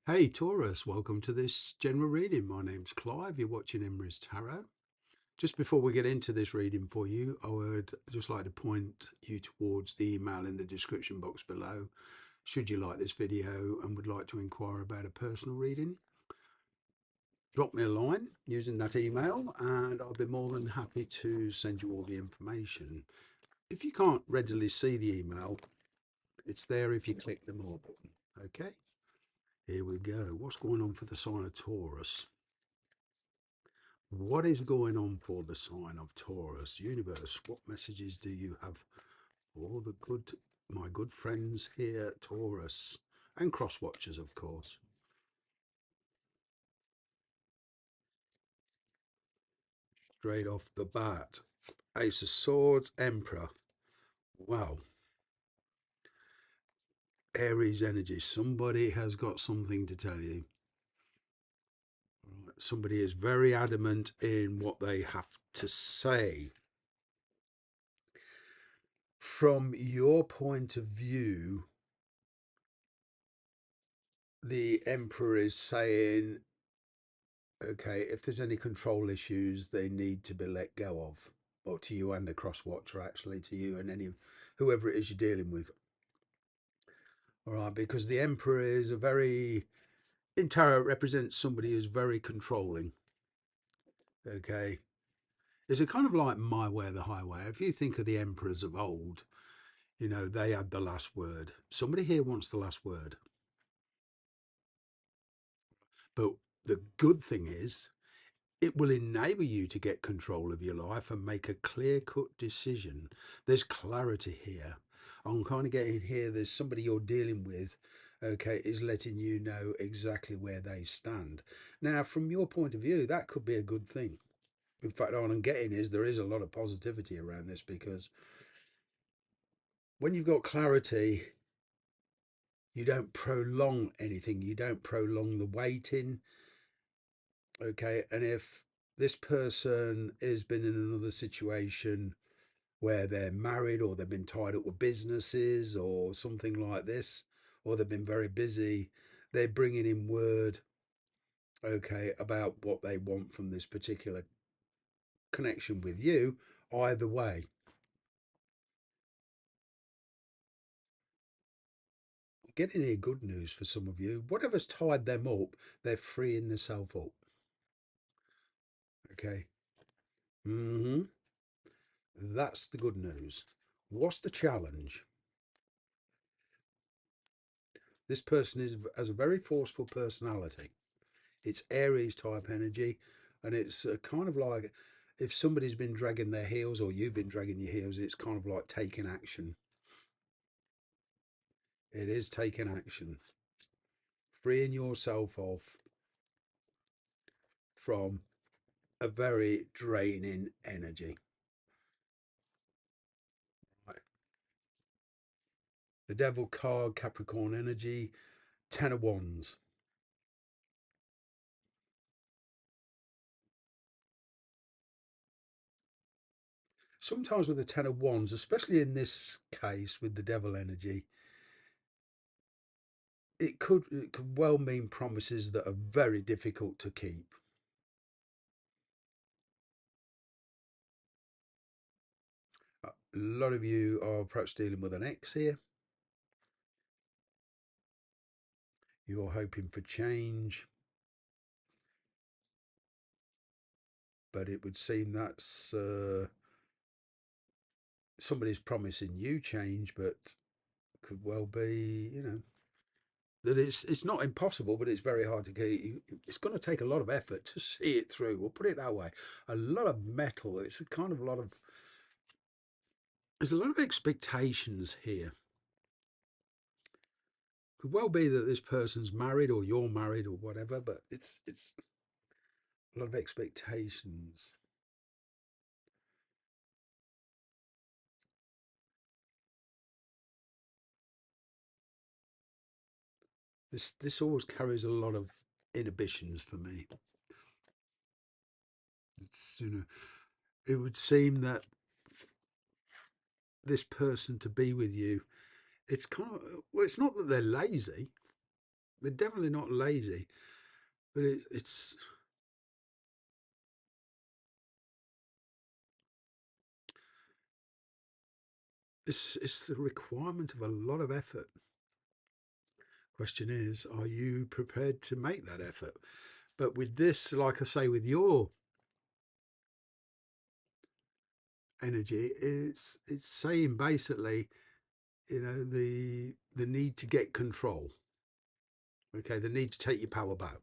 Hey Taurus, welcome to this general reading. My name's Clive. You're watching Emrys Tarot. Just before we get into this reading for you, I would just like to point you towards the email in the description box below. Should you like this video and would like to inquire about a personal reading, drop me a line using that email and I'll be more than happy to send you all the information. If you can't readily see the email, it's there if you click the more button. Okay, here we go. What's going on for the sign of Taurus? What is going on for the sign of Taurus? Universe, what messages do you have for my good friends here, Taurus, and cross watchers, of course? Straight off the bat, Ace of Swords, Emperor. Wow, Aries energy. Somebody has got something to tell you. Somebody is very adamant in what they have to say. From your point of view, the Emperor is saying, okay, if there's any control issues, they need to be let go of, or to you and the cross watcher, actually, to you and any whoever it is you're dealing with. All right, because the Emperor is a very, in tarot, represents somebody who's very controlling. Okay, it's a kind of like my way or the highway. If you think of the emperors of old, you know, they had the last word. Somebody here wants the last word. But the good thing is, it will enable you to get control of your life and make a clear cut decision. There's clarity here. I'm kind of getting here, there's somebody you're dealing with, okay, is letting you know exactly where they stand. Now, from your point of view, that could be a good thing. In fact, what I'm getting is there is a lot of positivity around this because when you've got clarity, you don't prolong anything, you don't prolong the waiting. Okay, and if this person has been in another situation where they're married or they've been tied up with businesses or something like this, or they've been very busy, they're bringing in word, okay, about what they want from this particular connection with you, either way. Getting here good news for some of you. Whatever's tied them up, they're freeing themselves up. Okay. That's the good news. What's the challenge? This person has a very forceful personality. It's Aries type energy, and it's kind of like if somebody's been dragging their heels or you've been dragging your heels, it's kind of like taking action. It is taking action, freeing yourself off from a very draining energy. Right. The Devil card, Capricorn energy, Ten of Wands. Sometimes with the Ten of Wands, especially in this case with the Devil energy, it could well mean promises that are very difficult to keep. A lot of you are perhaps dealing with an ex here. You're hoping for change, but it would seem that's somebody's promising you change, but could well be, you know, that it's not impossible, but it's very hard to get. It's going to take a lot of effort to see it through. We'll put it that way. A lot of metal. It's a kind of a lot of. There's a lot of expectations here. Could well be that this person's married or you're married or whatever, but it's a lot of expectations. This always carries a lot of inhibitions for me. It's, you know, it would seem that this person to be with you, it's kind of, well, it's not that they're lazy, They're definitely not lazy, but it's the requirement of a lot of effort. Question is, are you prepared to make that effort? But with this, like I say, with your energy, it's saying basically, the need to get control. Okay, the need to take your power back.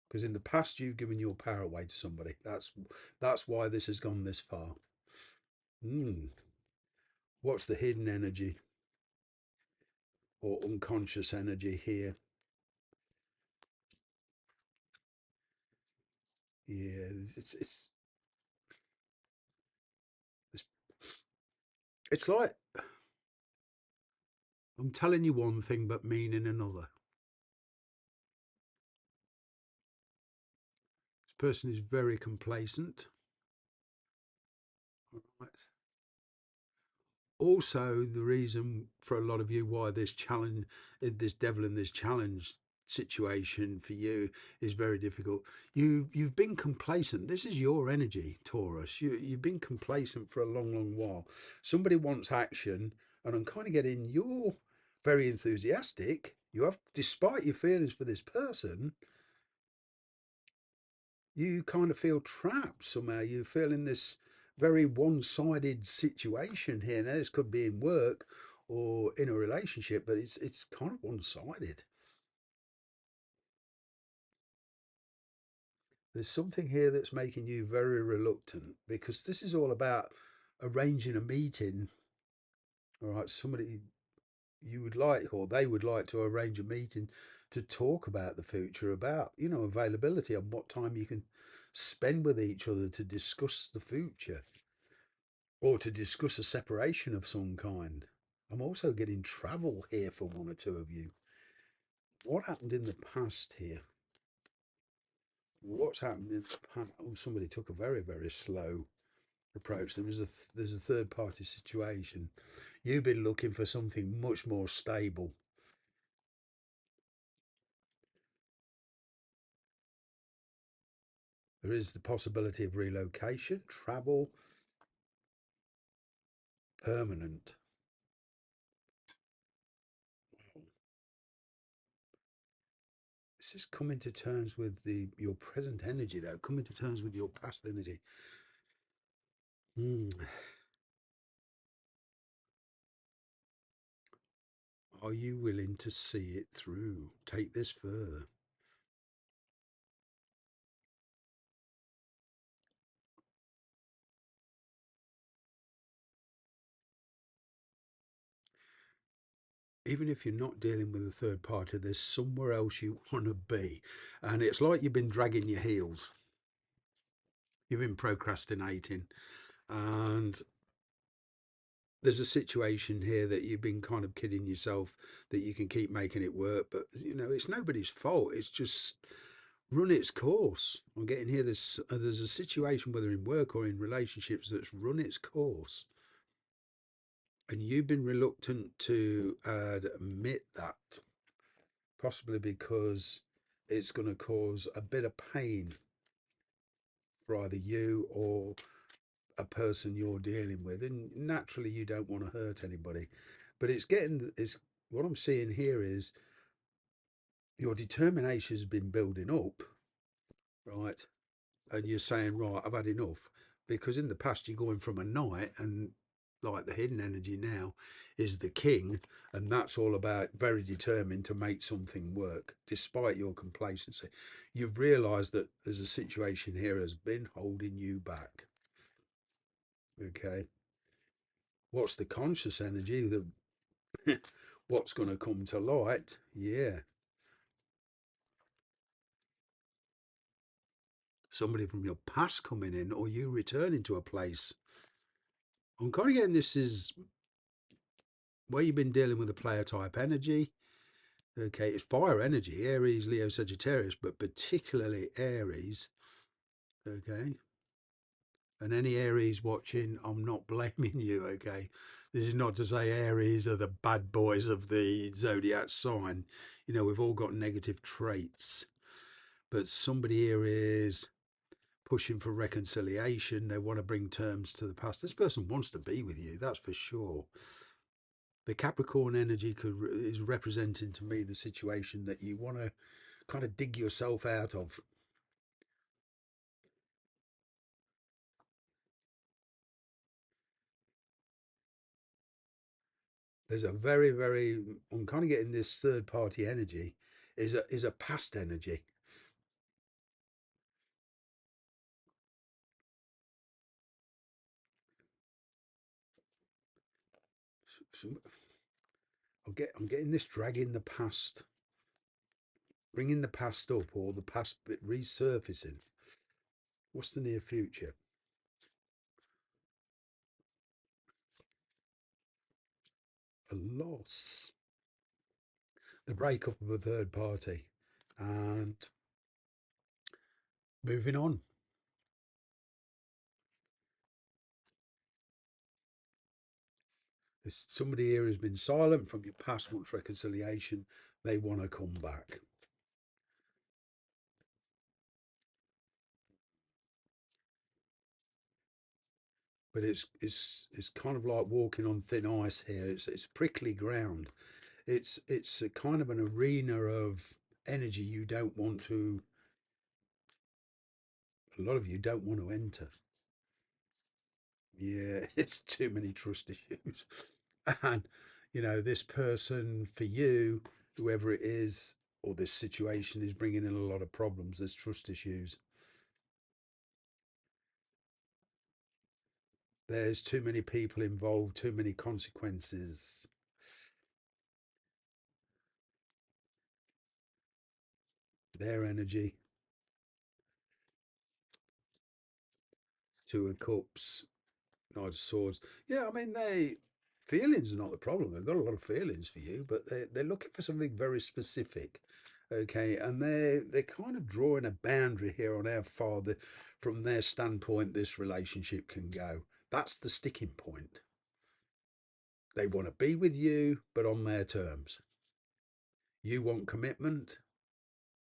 Because in the past you've given your power away to somebody. That's why this has gone this far. Mm. What's the hidden energy or unconscious energy here? Yeah, it's it's like I'm telling you one thing but meaning another. This person is very complacent. Right. Also, the reason for a lot of you why this challenge, this devil in this challenge situation for you is very difficult. You've been complacent. This is your energy, Taurus. You've been complacent for a long while. Somebody wants action, and I'm kind of getting you're very enthusiastic. You have, despite your feelings for this person, you kind of feel trapped somehow. You feel in this very one-sided situation here. Now, this could be in work or in a relationship, but it's kind of one-sided. There's something here that's making you very reluctant because this is all about arranging a meeting. All right, somebody you would like or they would like to arrange a meeting to talk about the future, about availability and what time you can spend with each other to discuss the future or to discuss a separation of some kind. I'm also getting travel here for one or two of you. What happened in the past here? What's happened in the past? Oh, somebody took a very slow approach. There's a third party situation. You've been looking for something much more stable. There is the possibility of relocation, travel, permanent. This is coming to terms with your present energy, though. Coming to terms with your past energy. Hmm. Are you willing to see it through? Take this further. Even if you're not dealing with a third party, there's somewhere else you want to be. And it's like you've been dragging your heels. You've been procrastinating. And there's a situation here that you've been kind of kidding yourself that you can keep making it work. But, it's nobody's fault. It's just run its course. I'm getting here, there's a situation, whether in work or in relationships, that's run its course. And you've been reluctant to admit that, possibly because it's going to cause a bit of pain for either you or a person you're dealing with. And naturally, you don't want to hurt anybody. But it's what I'm seeing here is your determination has been building up, right? And you're saying, right, I've had enough. Because in the past, you're going from a knight, and like the hidden energy now is the king, and that's all about very determined to make something work despite your complacency. You've realized that there's a situation here has been holding you back. Okay, what's the conscious energy? What's going to come to light? Yeah, somebody from your past coming in, or you returning to a place. I'm kind of getting this is where you've been dealing with a player type energy. Okay, it's fire energy, Aries, Leo, Sagittarius, but particularly Aries. Okay, and any Aries watching, I'm not blaming you. Okay, This is not to say Aries are the bad boys of the zodiac sign. You know, we've all got negative traits, but somebody here is pushing for reconciliation. They want to bring terms to the past. This person wants to be with you, that's for sure. The Capricorn energy is representing to me the situation that you want to kind of dig yourself out of. There's a very, I'm kind of getting this third party energy is a past energy. So I'm getting this dragging the past, bringing the past up, or the past bit resurfacing. What's the near future? A loss, the breakup of a third party, and moving on. There's somebody here who's been silent from your past, wants reconciliation. They want to come back. But it's kind of like walking on thin ice here. It's prickly ground. It's a kind of an arena of energy you don't want to. A lot of you don't want to enter. Yeah, it's too many trust issues, and this person for you, whoever it is, or this situation is bringing in a lot of problems. There's trust issues. There's too many people involved. Too many consequences. Their energy. Two of Cups. Knight of Swords. Yeah, I mean, feelings are not the problem. They've got a lot of feelings for you, but they're looking for something very specific. Okay, and they're kind of drawing a boundary here on how far from their standpoint this relationship can go. That's the sticking point. They want to be with you, but on their terms. You want commitment,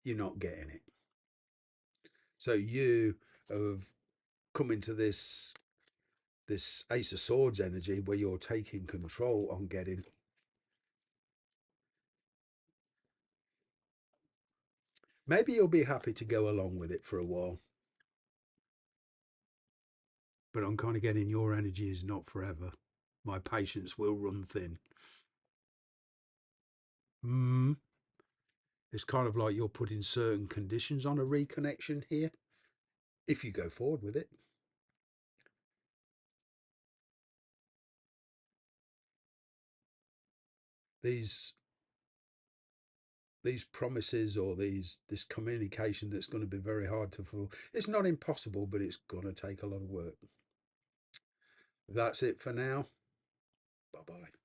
you're not getting it. So you have come into this Ace of Swords energy where you're taking control on getting. Maybe you'll be happy to go along with it for a while, but I'm kind of getting your energy is not forever. My patience will run thin. Mm, it's kind of like you're putting certain conditions on a reconnection here. If you go forward with it, these these promises or this communication that's going to be very hard to fulfill. It's not impossible, but it's going to take a lot of work. That's it for now. Bye bye.